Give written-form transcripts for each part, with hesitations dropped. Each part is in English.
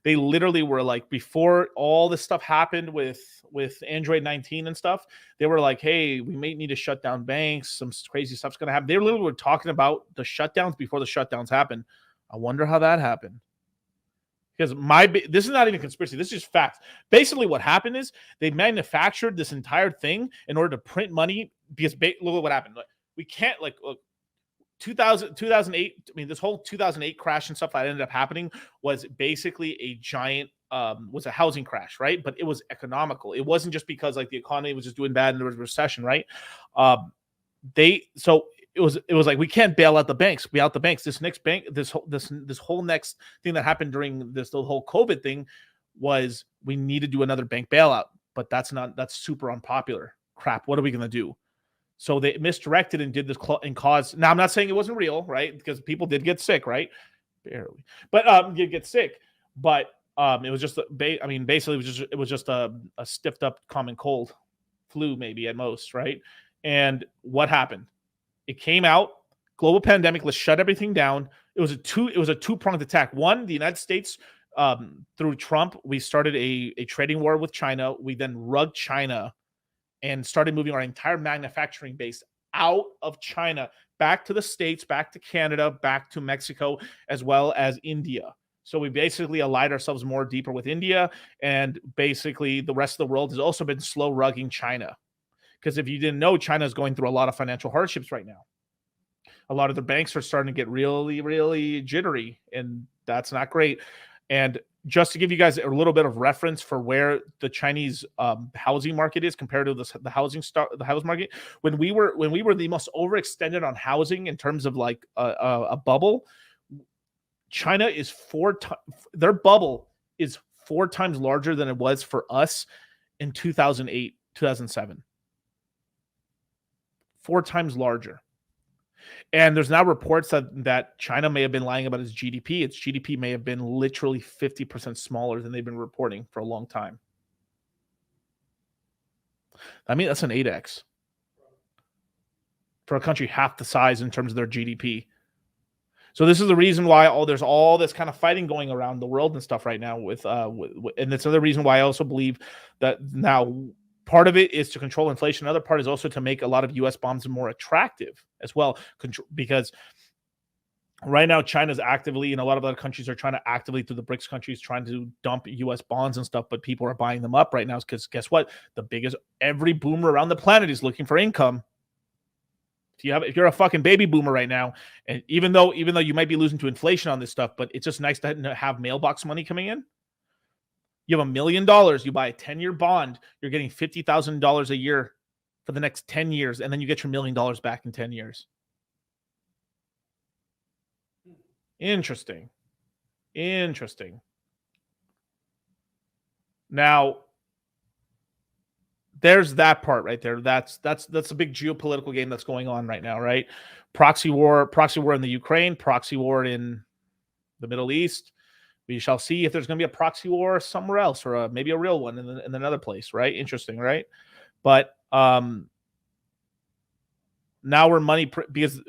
They literally were like, before all this stuff happened with Android-19 and stuff, they were like, hey, we may need to shut down banks. Some crazy stuff's going to happen. They literally were talking about the shutdowns before the shutdowns happened. I wonder how that happened. Because this is not even conspiracy. This is just facts. Basically, what happened is they manufactured this entire thing in order to print money. Because look at what happened. Like, we can't look, 2008. I mean, this whole 2008 crash and stuff that ended up happening was basically a giant was a housing crash, right? But it was economical. It wasn't just because like the economy was just doing bad and there was a recession, right? It was like, we can't bail out the banks. This next bank, this whole next thing that happened during the whole COVID thing was we need to do another bank bailout, but that's super unpopular. Crap. What are we going to do? So they misdirected and did this and caused. Now I'm not saying it wasn't real, right? Because people did get sick, right? Barely, but did get sick. But it was just basically it was just a stiffed up common cold, flu maybe at most, right? And what happened? It came out, global pandemic, let's shut everything down. It was a two-pronged attack. One, the United States, through Trump, we started a trading war with China. We then rugged China and started moving our entire manufacturing base out of China, back to the States, back to Canada, back to Mexico, as well as India. So we basically allied ourselves more deeper with India, and basically the rest of the world has also been slow rugging China. Because if you didn't know, China is going through a lot of financial hardships right now. A lot of the banks are starting to get really, really jittery, and that's not great. And just to give you guys a little bit of reference for where the Chinese housing market is compared to the housing market, when we were the most overextended on housing in terms of like a bubble, China is their bubble is 4 times larger than it was for us in 2008, 2007. 4 times larger. And there's now reports that China may have been lying about its GDP. Its GDP may have been literally 50% smaller than they've been reporting for a long time. I mean, that's an 8x for a country half the size in terms of their GDP. So this is the reason why there's all this kind of fighting going around the world and stuff right now and that's another reason why I also believe that now part of it is to control inflation. Another part is also to make a lot of U.S. bonds more attractive as well, because right now China's actively, and a lot of other countries are trying to actively, through the BRICS countries, trying to dump U.S. bonds and stuff, but people are buying them up right now because guess what? Every boomer around the planet is looking for income. If you're a fucking baby boomer right now, and even though you might be losing to inflation on this stuff, but it's just nice to have mailbox money coming in. You have $1 million, you buy a 10-year bond, you're getting $50,000 a year for the next 10 years, and then you get your $1 million back in 10 years. Interesting. Now, there's that part right there. That's a big geopolitical game that's going on right now, right? Proxy war in the Ukraine, proxy war in the Middle East. We shall see if there's going to be a proxy war somewhere else, or maybe a real one in another place, right? Interesting, right? But now we're because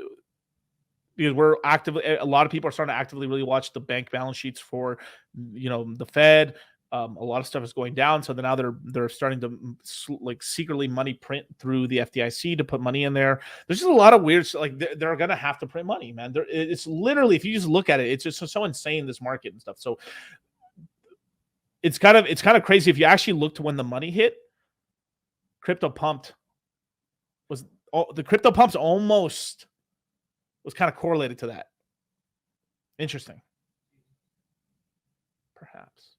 we're actively, a lot of people are starting to actively really watch the bank balance sheets for, the Fed. A lot of stuff is going down, so now they're starting to like secretly money print through the FDIC to put money in there. There's just a lot of weird, like they're gonna have to print money, man. It's literally, if you just look at it, it's just so insane, this market and stuff. So it's kind of crazy if you actually look to when the money hit. The crypto pumps almost was kind of correlated to that. Interesting, perhaps.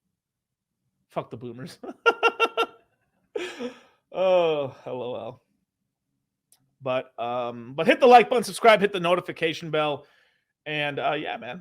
Fuck the boomers. Oh, LOL. But hit the like button, subscribe, hit the notification bell, and yeah, man.